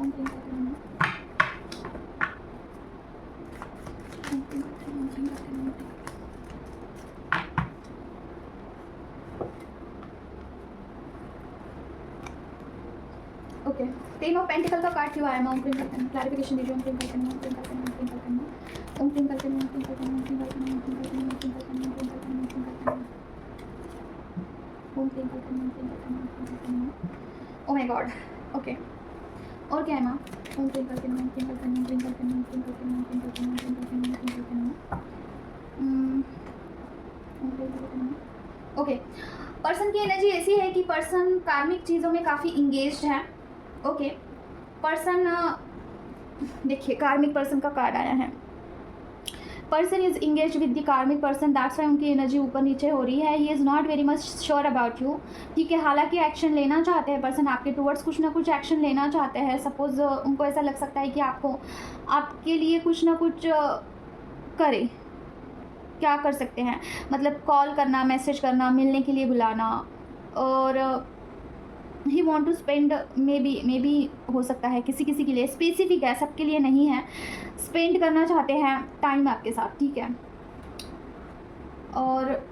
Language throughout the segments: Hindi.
ओम क्लीं करके नमः। ओम क्लीं करके नमः, ओम क्लीं करके नमः, ओम क्लीं करके। ओके, 10 ऑफ पेंटिकल का कार्ड क्यों आया? मैं ओम क्लीं करके नमः, क्लैरिफिकेशन दीजिए। ओम क्लीं करके नमः, ओम क्लीं करके नमः, ओम क्लीं करके नमः, ओम क्लीं करके नमः, ओम क्लीं करके नमः, ओम क्लीं करके नमः, ओम क्लीं करके नमः, ओम क्लीं करके नमः, ओम क्लीं करके नमः, ओम क्लीं करके नमः, ओम क्लीं करके नमः। ट्विंकल करना, ट्विंकल करना, ट्विंकल करना। Oh my God, okay. और क्या है माँ? ओम ट्विंकल करना, ट्विंकल करना, ट्विंकल करना, ट्विंकल करना, ट्विंकल करना, ट्विंकल करना, ट्विंकल करना। ओके, पर्सन की एनर्जी ऐसी है कि पर्सन कार्मिक चीज़ों में काफ़ी इंगेज्ड है। ओके, पर्सन देखिए कार्मिक पर्सन का कार्ड आया है। Person is engage with the कार्मिक पर्सन, दैट्स वाई उनकी एनर्जी ऊपर नीचे हो रही है। He is not very much sure about you, ठीक है। हालांकि एक्शन लेना चाहते हैं पर्सन आपके टूवर्ड्स, कुछ ना कुछ एक्शन लेना चाहते हैं। सपोज उनको ऐसा लग सकता है कि आपको आपके लिए कुछ ना कुछ करे। क्या कर सकते हैं, मतलब कॉल करना, मैसेज करना, मिलने के लिए बुलाना, और he want to spend maybe हो सकता है किसी किसी के लिए, स्पेसिफिक है, सबके लिए नहीं है। स्पेंड करना चाहते हैं टाइम आपके साथ, ठीक है। और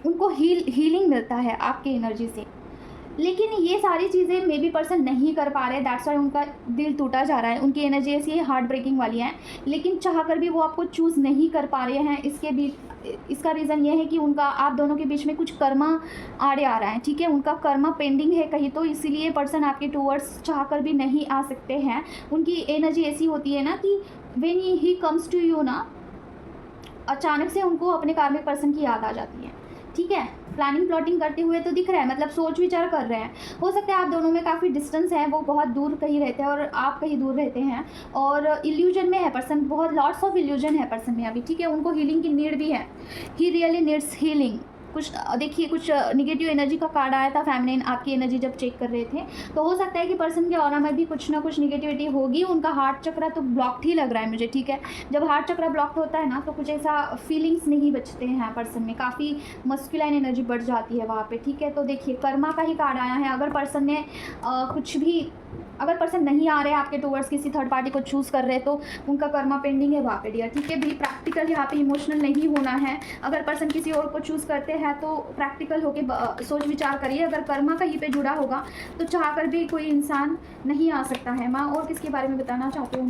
उनको हीलिंग मिलता है आपके एनर्जी से, लेकिन ये सारी चीज़ें मे बी पर्सन नहीं कर पा रहे, दैट्स वाई उनका दिल टूटा जा रहा है। उनकी एनर्जी ऐसी हार्ट ब्रेकिंग वाली है, लेकिन चाह कर भी वो आपको चूज़ नहीं कर पा रहे हैं। इसका रीज़न ये है कि उनका आप दोनों के बीच में कुछ कर्मा आड़े आ रहा है, ठीक है। उनका कर्मा पेंडिंग है कहीं तो, इसीलिए पर्सन आपके टूवर्ड्स चाह कर भी नहीं आ सकते हैं। उनकी एनर्जी ऐसी होती है ना कि when he comes to you ना, अचानक से उनको अपने कार्मिक पर्सन की याद आ जाती है, ठीक है। प्लानिंग प्लॉटिंग करते हुए तो दिख रहा है, मतलब सोच विचार कर रहे हैं। हो सकता है आप दोनों में काफ़ी डिस्टेंस है, वो बहुत दूर कहीं रहते हैं और आप कहीं दूर रहते हैं, और इल्यूजन में है पर्सन, बहुत लॉट्स ऑफ इल्यूजन है पर्सन में अभी, ठीक है। उनको हीलिंग की नीड भी है, ही रियली नीड्स हीलिंग। कुछ देखिए, कुछ निगेटिव एनर्जी का कार्ड आया था फेमिनिन, आपकी एनर्जी जब चेक कर रहे थे, तो हो सकता है कि पर्सन के ऑरा में भी कुछ ना कुछ निगेटिविटी होगी। उनका हार्ट चक्रा तो ब्लॉक्ड ही लग रहा है मुझे, ठीक है। जब हार्ट चक्रा ब्लॉक्ड होता है ना, तो कुछ ऐसा फीलिंग्स नहीं बचते हैं पर्सन में, काफ़ी मस्कुलाइन एनर्जी बढ़ जाती है वहाँ पे, ठीक है। तो देखिए कर्मा का ही कार्ड आया है। अगर पर्सन ने कुछ भी, अगर पर्सन नहीं आ रहे आपके टूवर्ड्स, किसी थर्ड पार्टी को चूज़ कर रहे, तो उनका कर्मा पेंडिंग है वहाँ पे डियर, ठीक है। भी प्रैक्टिकल यहाँ पे इमोशनल नहीं होना है। अगर पर्सन किसी और को चूज़ करते हैं तो प्रैक्टिकल होके सोच विचार करिए। अगर कर्मा कहीं पे जुड़ा होगा तो चाह कर भी कोई इंसान नहीं आ सकता है। माँ और किसके बारे में बताना चाहते हो?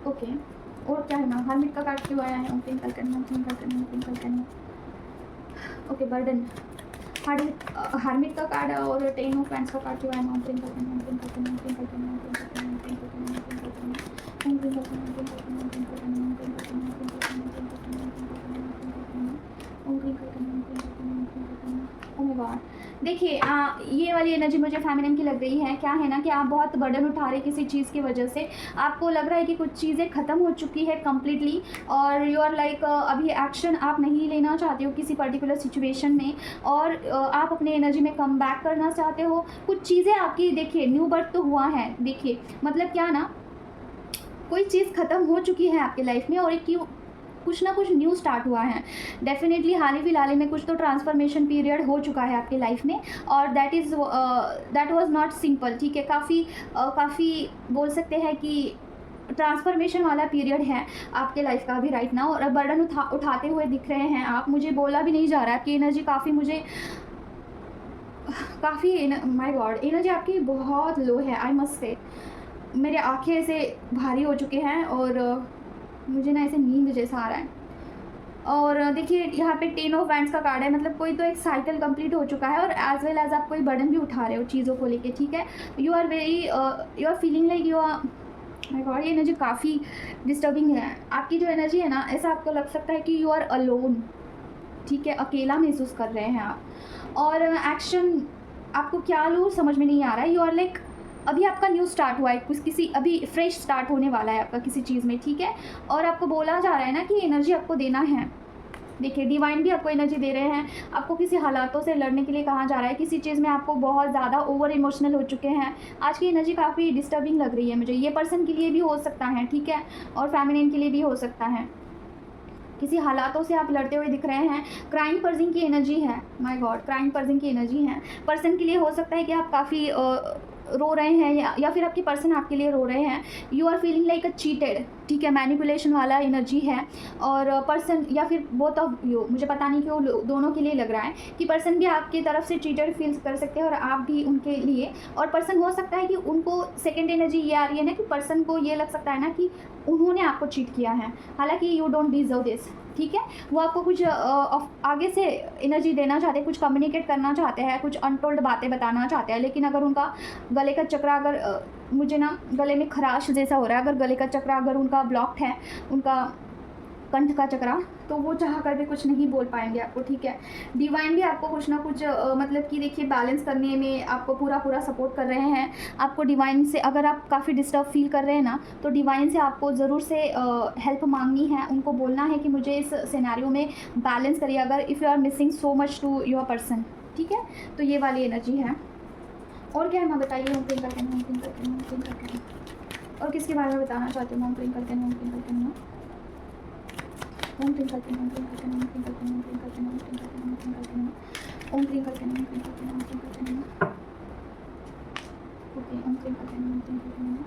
ओके, और क्या है माँ? हर्मिट का कार्ड क्यों आया है? ओके, बर्डन, हार्मिट का कार्ड और 10 ऑफ वांड्स का कार्ड क्यों आया? देखिए ये वाली एनर्जी मुझे फेमिनिन की लग रही है। क्या है ना कि आप बहुत बर्डन उठा रहे किसी चीज़ की वजह से, आपको लग रहा है कि कुछ चीज़ें ख़त्म हो चुकी है कम्प्लीटली, और यू आर लाइक अभी एक्शन आप नहीं लेना चाहते हो किसी पर्टिकुलर सिचुएशन में, और आप अपने एनर्जी में कम बैक करना चाहते हो। कुछ चीज़ें आपकी, देखिए न्यू बर्थ तो हुआ है, देखिए मतलब क्या ना, कोई चीज़ ख़त्म हो चुकी है आपके लाइफ में और एक कुछ ना कुछ न्यू स्टार्ट हुआ है। डेफिनेटली हाल ही फिलहाल में कुछ तो ट्रांसफॉर्मेशन पीरियड हो चुका है आपके लाइफ में, और दैट वाज नॉट सिंपल, ठीक है। काफ़ी बोल सकते हैं कि ट्रांसफॉर्मेशन वाला पीरियड है आपके लाइफ का अभी राइट नाउ, और बर्डन उठाते हुए दिख रहे हैं आप। मुझे बोला भी नहीं जा रहा है, आपकी एनर्जी काफ़ी माय गॉड, एनर्जी आपकी बहुत लो है, आई मस्ट से। मेरे आँखें ऐसे भारी हो चुके हैं और मुझे ना ऐसे नींद जैसा आ रहा है। और देखिए यहाँ पे 10 ऑफ वांड्स का कार्ड है, मतलब कोई तो एक साइकिल कंप्लीट हो चुका है, और एज वेल एज आप कोई बर्डन भी उठा रहे हो चीज़ों को लेके, ठीक है। You are feeling like you are, my god, ये एनर्जी काफ़ी डिस्टर्बिंग है। आपकी जो एनर्जी है ना, ऐसा आपको लग सकता है कि यू आर अलोन, ठीक है, अकेला महसूस कर रहे हैं आप, और एक्शन आपको क्या लो समझ में नहीं आ रहा है। यू आर लाइक, अभी आपका न्यू स्टार्ट हुआ है, अभी फ्रेश स्टार्ट होने वाला है आपका किसी चीज़ में, ठीक है। और आपको बोला जा रहा है ना कि एनर्जी आपको देना है। देखिए डिवाइन भी आपको एनर्जी दे रहे हैं, आपको किसी हालातों से लड़ने के लिए कहा जा रहा है, किसी चीज़ में आपको बहुत ज़्यादा ओवर इमोशनल हो चुके हैं। आज की एनर्जी काफ़ी डिस्टर्बिंग लग रही है मुझे। ये पर्सन के लिए भी हो सकता है, ठीक है, और फेमिनिन के लिए भी हो सकता है। किसी हालातों से आप लड़ते हुए दिख रहे हैं। क्राइम पर्सन की एनर्जी है, माय गॉड, क्राइम पर्सन की एनर्जी है। पर्सन के लिए हो सकता है कि आप काफ़ी रो रहे हैं, या फिर आपके पर्सन आपके लिए रो रहे हैं। You are feeling like a cheated, ठीक है, मैनिपुलेशन वाला एनर्जी है। और पर्सन या फिर बोथ ऑफ यू, मुझे पता नहीं क्यों दोनों के लिए लग रहा है कि पर्सन भी आपकी तरफ से चीटेड फील कर सकते हैं और आप भी उनके लिए। और पर्सन हो सकता है कि उनको सेकेंड एनर्जी ये आ रही है ना कि पर्सन को ये लग सकता है ना कि उन्होंने आपको चीट किया है, हालांकि यू डोंट डिजर्व दिस, ठीक है। वो आपको कुछ आगे से एनर्जी देना चाहते हैं, कुछ कम्युनिकेट करना चाहते हैं, कुछ अनटोल्ड बातें बताना चाहते हैं, लेकिन अगर उनका गले का चक्र अगर मुझे ना गले में खराश जैसा हो रहा है, अगर गले का चक्र अगर उनका ब्लॉक्ड है, उनका कंठ का चक्रा, तो वो चाह कर भी कुछ नहीं बोल पाएंगे आपको, ठीक है। डिवाइन भी आपको कुछ ना कुछ मतलब कि देखिए बैलेंस करने में आपको पूरा सपोर्ट कर रहे हैं। आपको डिवाइन से अगर आप काफ़ी डिस्टर्ब फील कर रहे हैं ना, तो डिवाइन से आपको ज़रूर से हेल्प मांगनी है, उनको बोलना है कि मुझे इस सिनेरियो में बैलेंस करिए, अगर if you are missing so much to your person, ठीक है। तो ये वाली एनर्जी है। और क्या है मैं बताइए, ओपन करके ना, ओपन करके ना, ओपन करके ना। और किसके बारे में बताना चाहती हूँ, ओपन करके ना, ओपन करके ना, ओम क्लीं करके ना, ओम क्लीं करके ना, ओम क्लीं करके ना, ओम क्लीं करके ना, ओम क्लीं करके ना, ओम क्लीं करके ना, ओम क्लीं करके ना, ओम क्लीं करके ना, ओम क्लीं करके ना। ओके, ओम क्लीं करके ना, ओम क्लीं करके ना,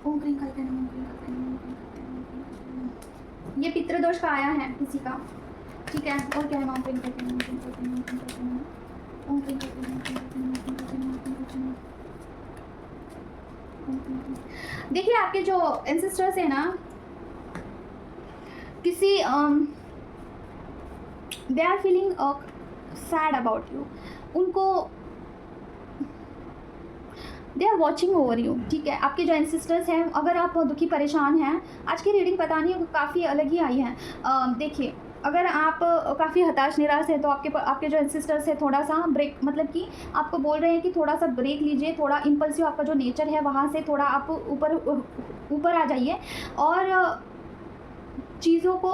ओम क्लीं करके ना, ओम क्लीं करके ना, ओम क्लीं करके ना, ओम क्लीं करके ना। ये पितृदोष का आया है किसी का, ठीक है। और क्या है, ओम क्लीं करके ना, ओम क्लीं करके ना, ओम क्लीं करके ना, ओम क्लीं करके ना, ओम क्लीं करके ना, ओम क्लीं करके ना, ओम क्लीं करके ना, ओम क्लीं करके ना। देखिए आपके जो एंसेस्टर्स है ना, किसी they are feeling sad about you, उनको they are watching over you, ठीक है। आपके जो एंसेस्टर्स हैं, अगर आप दुखी परेशान हैं, आज की रीडिंग पता नहीं काफ़ी अलग ही आई है। देखिए अगर आप काफ़ी हताश निराश है, तो आपके जो एंसेस्टर्स है थोड़ा सा ब्रेक, मतलब कि आपको बोल रहे हैं कि थोड़ा सा ब्रेक लीजिए, थोड़ा इम्पल्सिव आपका जो नेचर है वहाँ से थोड़ा आप ऊपर आ जाइए और चीज़ों को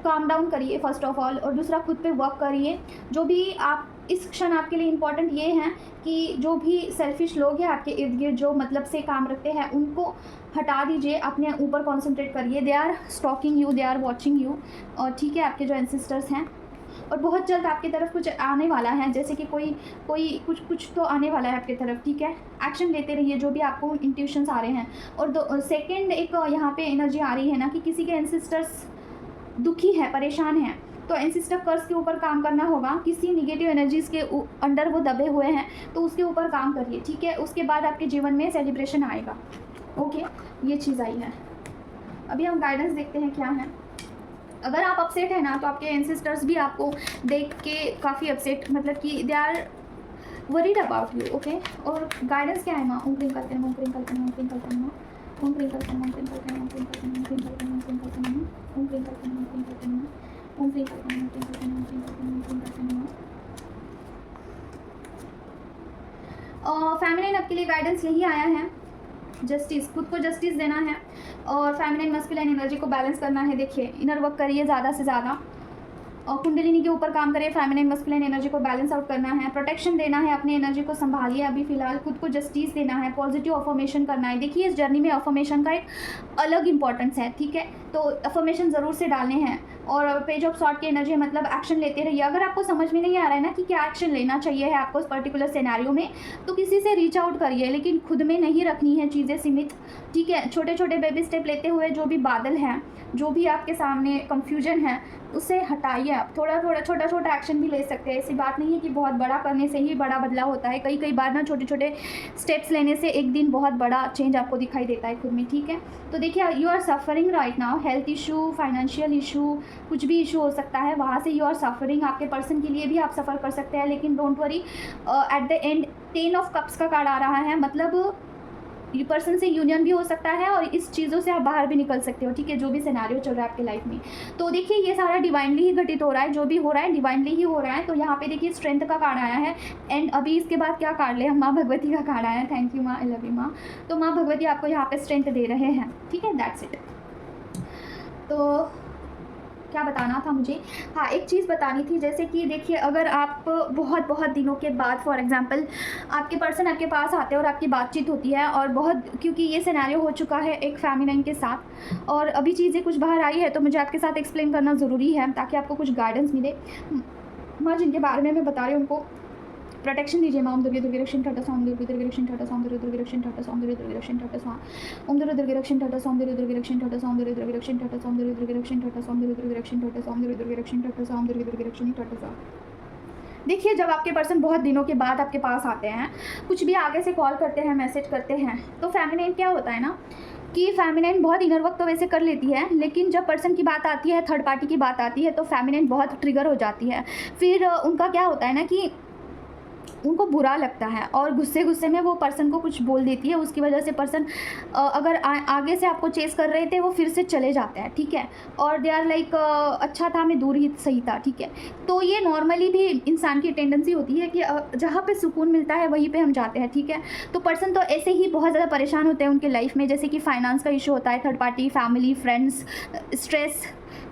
काम डाउन करिए फर्स्ट ऑफ ऑल, और दूसरा खुद पे वर्क करिए। जो भी आप इस क्षण आपके लिए इम्पॉर्टेंट ये हैं कि जो भी सेल्फिश लोग हैं आपके इर्द गिर्द जो मतलब से काम रखते हैं, उनको हटा दीजिए, अपने ऊपर कॉन्सेंट्रेट करिए। They are stalking you, they are watching you, और ठीक है आपके जो एंसेस्टर्स हैं, और बहुत जल्द आपकी तरफ कुछ आने वाला है, जैसे कि कोई कुछ तो आने वाला है आपकी तरफ, ठीक है। एक्शन लेते रहिए जो भी आपको इंट्यूशंस आ रहे हैं। और सेकेंड एक यहाँ पे एनर्जी आ रही है ना कि किसी के एंसेस्टर्स दुखी है, परेशान है, तो एंसेस्टर कर्स के ऊपर काम करना होगा। किसी निगेटिव एनर्जीज़ के अंडर वो दबे हुए हैं, तो उसके ऊपर काम करिए, ठीक है। उसके बाद आपके जीवन में सेलिब्रेशन आएगा। ओके, ये चीज़ आई है। अभी हम गाइडेंस देखते हैं क्या है। अगर आप अपसेट है ना, तो आपके एंसेस्टर्स भी आपको देख के काफ़ी अपसेट, मतलब कि they are worried about you, okay. और गाइडेंस क्या है माँ, ओम क्लीं करके ना, ओम क्लीं करके ना, ओम क्लीं करके ना, ओम क्लीं करके ना, ओम क्लीं करके ना, ओम क्लीं करके ना, ओम क्लीं करके ना, ओम क्लीं करके ना, ओम क्लीं करके ना, ओम क्लीं करके ना, ओम क्लीं करके ना, ओम क्लीं करके ना, ओम क्लीं करके ना, ओम क्लीं करके ना। फेमिनिन आपके लिए गाइडेंस यही आया है, जस्टिस, खुद को जस्टिस देना है और फेमिनिन मस्कुलिन एनर्जी को बैलेंस करना है। देखिए इनर वर्क करिए ज़्यादा से ज़्यादा, और कुंडलिनी के ऊपर काम करिए, फेमिनिन मस्कुलिन एनर्जी को बैलेंस आउट करना है, प्रोटेक्शन देना है, अपनी एनर्जी को संभालिए। अभी फिलहाल खुद को जस्टिस देना है, पॉजिटिव अफर्मेशन करना है। देखिए इस जर्नी में अफर्मेशन का एक अलग इंपॉर्टेंस है, ठीक है। तो अफर्मेशन ज़रूर से डालने हैं। और पेज ऑफ सॉर्ट की एनर्जी मतलब एक्शन लेते रहिए। अगर आपको समझ में नहीं आ रहा है ना कि क्या एक्शन लेना चाहिए है आपको इस पर्टिकुलर सिनेरियो में, तो किसी से रीच आउट करिए, लेकिन खुद में नहीं रखनी है चीज़ें सीमित, ठीक है। छोटे छोटे बेबी स्टेप लेते हुए जो भी बादल हैं, जो भी आपके सामने कंफ्यूजन है, उसे हटाइए। आप थोड़ा छोटा छोटा एक्शन भी ले सकते हैं। ऐसी बात नहीं है कि बहुत बड़ा करने से ही बड़ा बदलाव होता है। कई बार ना छोटे छोटे स्टेप्स लेने से एक दिन बहुत बड़ा चेंज आपको दिखाई देता है खुद में, ठीक है। तो देखिए you are suffering right now, health issue, financial issue, कुछ भी इशू हो सकता है, वहाँ से यू आर सफरिंग। आपके पर्सन के लिए भी आप सफ़र कर सकते हैं, लेकिन don't worry, at the end 10 of cups का कार्ड आ रहा है, मतलब ये पर्सन से यूनियन भी हो सकता है और इस चीज़ों से आप बाहर भी निकल सकते हो, ठीक है, जो भी सिनेरियो चल रहा है आपके लाइफ में। तो देखिए ये सारा डिवाइनली ही घटित हो रहा है, जो भी हो रहा है डिवाइनली ही हो रहा है। तो यहाँ पे देखिए स्ट्रेंथ का कार्ड आया है, एंड अभी इसके बाद क्या कार्ड ले, हम माँ भगवती का कार्ड आया है। थैंक यू माँ, आई लव यू माँ। तो माँ भगवती आपको यहाँ पे स्ट्रेंथ दे रहे हैं, ठीक है, दैट्स इट। तो क्या बताना था मुझे, हाँ एक चीज़ बतानी थी, जैसे कि देखिए अगर आप बहुत दिनों के बाद फॉर एग्जांपल आपके पर्सन आपके पास आते हैं और आपकी बातचीत होती है, और बहुत, क्योंकि ये सिनेरियो हो चुका है एक फेमिनिन के साथ और अभी चीज़ें कुछ बाहर आई है, तो मुझे आपके साथ एक्सप्लेन करना ज़रूरी है ताकि आपको कुछ गाइडेंस मिले। माँ जिनके बारे में मैं बता रही हूँ उनको प्रोटेक्शन दीजिए माँ। ओम दुर्गे दुर्गे रक्षण ठाटा स्वाम दुर्गे दुर्गे रक्षण ठाटा स्वाम दुर्गे दुर्गे रक्षण ठाटा स्वाम दुर्गे दुर्गे रक्षण ठाटा स्वाम ओम दुर्गे दुर्गे रक्षण ठाटा स्वाम दुर्गे दुर्गे रक्षण ठाटा स्वाम दुर्गे दुर्गे रक्षण ठाटा स्वाम दुर्गे दुर्गे रक्षण ठाटा स्वाम दुर्गे दुर्गे रक्षण ठाटा स्वाम दुर्गे दुर्गे रक्षण ठाटा स्वाम दुर्गे दुर्गे रक्षण ठाटा स्वाम। देखिए जब आपके पर्सन बहुत दिनों के बाद आपके पास आते हैं, कुछ भी आगे से कॉल करते हैं, मैसेज करते हैं, तो फेमिनिन क्या होता है ना कि फेमिनाइन बहुत इनर वर्क तो वैसे कर लेती है, लेकिन जब पर्सन की बात आती है, थर्ड पार्टी की बात आती है, तो फेमिनाइन बहुत ट्रिगर हो जाती है। फिर उनका क्या होता है ना कि उनको बुरा लगता है और गुस्से गुस्से में वो पर्सन को कुछ बोल देती है, उसकी वजह से पर्सन अगर आगे से आपको चेस कर रहे थे वो फिर से चले जाते हैं, ठीक है। और दे आर लाइक अच्छा था, मैं दूर ही सही था, ठीक है। तो ये नॉर्मली भी इंसान की टेंडेंसी होती है कि जहाँ पे सुकून मिलता है वहीं पे हम जाते हैं, ठीक है। तो पर्सन तो ऐसे ही बहुत ज़्यादा परेशान होते हैं उनके लाइफ में, जैसे कि फाइनेंस का इशू होता है, third party, family, friends, stress,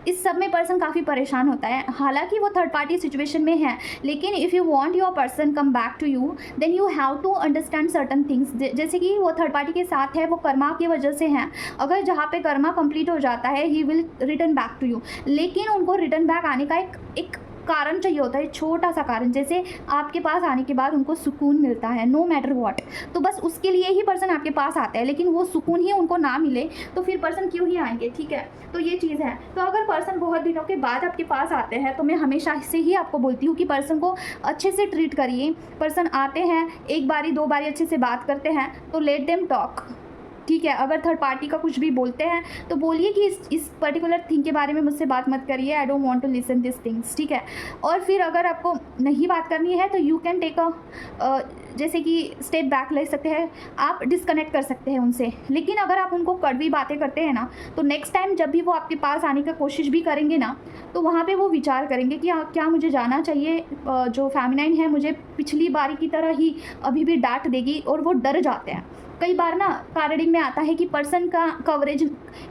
इस सब में पर्सन काफ़ी परेशान होता है। हालांकि वो थर्ड पार्टी सिचुएशन में है, लेकिन if you want your person come back to you, then you have to understand certain things. जैसे कि वो थर्ड पार्टी के साथ है, वो कर्मा की वजह से हैं। अगर जहाँ पे कर्मा कंप्लीट हो जाता है, he will return back to you, लेकिन उनको रिटर्न बैक आने का एक कारण चाहिए होता है, छोटा सा कारण। जैसे आपके पास आने के बाद उनको सुकून मिलता है, नो मैटर व्हाट, तो बस उसके लिए ही पर्सन आपके पास आता है। लेकिन वो सुकून ही उनको ना मिले तो फिर पर्सन क्यों ही आएंगे, ठीक है। तो ये चीज़ है। तो अगर पर्सन बहुत दिनों के बाद आपके पास आते हैं, तो मैं हमेशा से ही आपको बोलती हूँ कि पर्सन को अच्छे से ट्रीट करिए। पर्सन आते हैं, एक बारी दो बारी अच्छे से बात करते हैं, तो लेट देम टॉक, ठीक है। अगर थर्ड पार्टी का कुछ भी बोलते हैं तो बोलिए कि इस पर्टिकुलर थिंग के बारे में मुझसे बात मत करिए, I don't want to listen this things, ठीक है। और फिर अगर आपको नहीं बात करनी है तो यू कैन टेक जैसे कि स्टेप बैक ले सकते हैं, आप डिस्कनेक्ट कर सकते हैं उनसे। लेकिन अगर आप उनको कड़वी बातें करते हैं ना, तो नेक्स्ट टाइम जब भी वो आपके पास आने की कोशिश भी करेंगे ना, तो वहाँ पे वो विचार करेंगे कि क्या मुझे जाना चाहिए, जो फेमिनाइन है मुझे पिछली बारी की तरह ही अभी भी डांट देगी, और वो डर जाते हैं। कई बार ना कार्ड रीडिंग में आता है कि पर्सन का कवरेज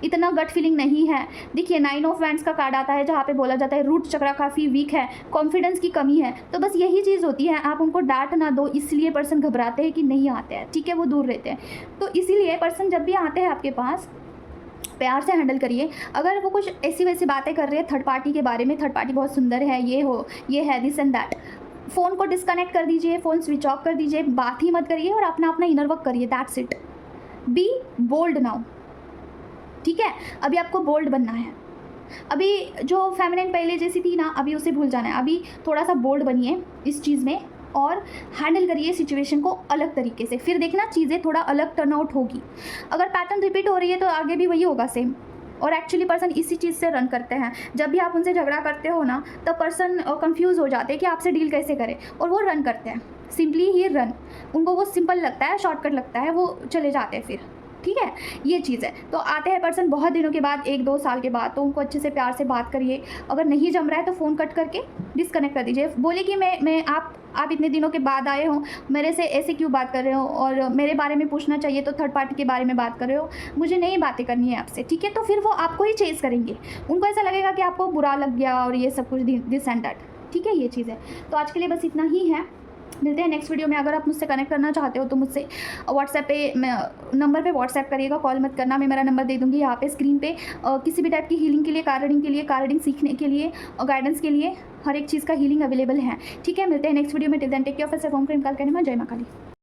इतना गट फीलिंग नहीं है। देखिए 9 ऑफ वैंड्स का कार्ड आता है, जहाँ पे बोला जाता है रूट चक्र काफ़ी वीक है, कॉन्फिडेंस की कमी है। तो बस यही चीज़ होती है, आप उनको डांट ना दो, इसलिए पर्सन घबराते हैं कि नहीं आते हैं, ठीक है, वो दूर रहते हैं। तो इसीलिए पर्सन जब भी आते हैं आपके पास, प्यार से हैंडल करिए। अगर वो कुछ ऐसी वैसी बातें कर रहे हैं थर्ड पार्टी के बारे में, थर्ड पार्टी बहुत सुंदर है, ये है, दिस एंड दैट, फ़ोन को डिस्कनेक्ट कर दीजिए, फ़ोन स्विच ऑफ कर दीजिए, बात ही मत करिए और अपना अपना इनर वर्क करिए, that's it. Be bold now, ठीक है। अभी आपको बोल्ड बनना है। अभी जो फेमिनिन पहले जैसी थी ना, अभी उसे भूल जाना है। अभी थोड़ा सा बोल्ड बनिए इस चीज़ में और हैंडल करिए सिचुएशन को अलग तरीके से, फिर देखना चीज़ें थोड़ा अलग टर्न आउट होगी। अगर पैटर्न रिपीट हो रही है तो आगे भी वही होगा सेम। और एक्चुअली पर्सन इसी चीज़ से रन करते हैं। जब भी आप उनसे झगड़ा करते हो ना, तब पर्सन कंफ्यूज हो जाते हैं कि आपसे डील कैसे करें, और वो रन करते हैं, सिंपली ही रन। उनको वो सिंपल लगता है, शॉर्टकट लगता है, वो चले जाते हैं फिर, ठीक है। ये चीज़ है। तो आते हैं पर्सन बहुत दिनों के बाद, 1-2 साल के बाद, तो उनको अच्छे से प्यार से बात करिए। अगर नहीं जम रहा है तो फ़ोन कट करके डिस्कनेक्ट कर दीजिए। बोले कि मैं आप इतने दिनों के बाद आए हो, मेरे से ऐसे क्यों बात कर रहे हो, और मेरे बारे में पूछना चाहिए तो थर्ड पार्टी के बारे में बात कर रहे हो, मुझे नहीं बातें करनी है आपसे, ठीक है। तो फिर वो आपको ही चेज़ करेंगे, उनको ऐसा लगेगा कि आपको बुरा लग गया और ये सब कुछ, दिस एंड दैट, ठीक है। ये चीज़ है। तो आज के लिए बस इतना ही है, मिलते हैं नेक्स्ट वीडियो में। अगर आप मुझसे कनेक्ट करना चाहते हो तो मुझसे व्हाट्सएप पे नंबर पे व्हाट्सएप करिएगा, कॉल मत करना। मैं मेरा नंबर दे दूँगी यहाँ पे स्क्रीन पे। किसी भी टाइप की हीलिंग के लिए, कार्ड रीडिंग के लिए, कार्ड रीडिंग सीखने के लिए और गाइडेंस के लिए, हर एक चीज़ का हीलिंग अवेलेबल है, ठीक है। मिलते हैं नेक्स्ट वीडियो में। Till then take care of yourself. ओम क्रीम काल कहने में जय मां काली।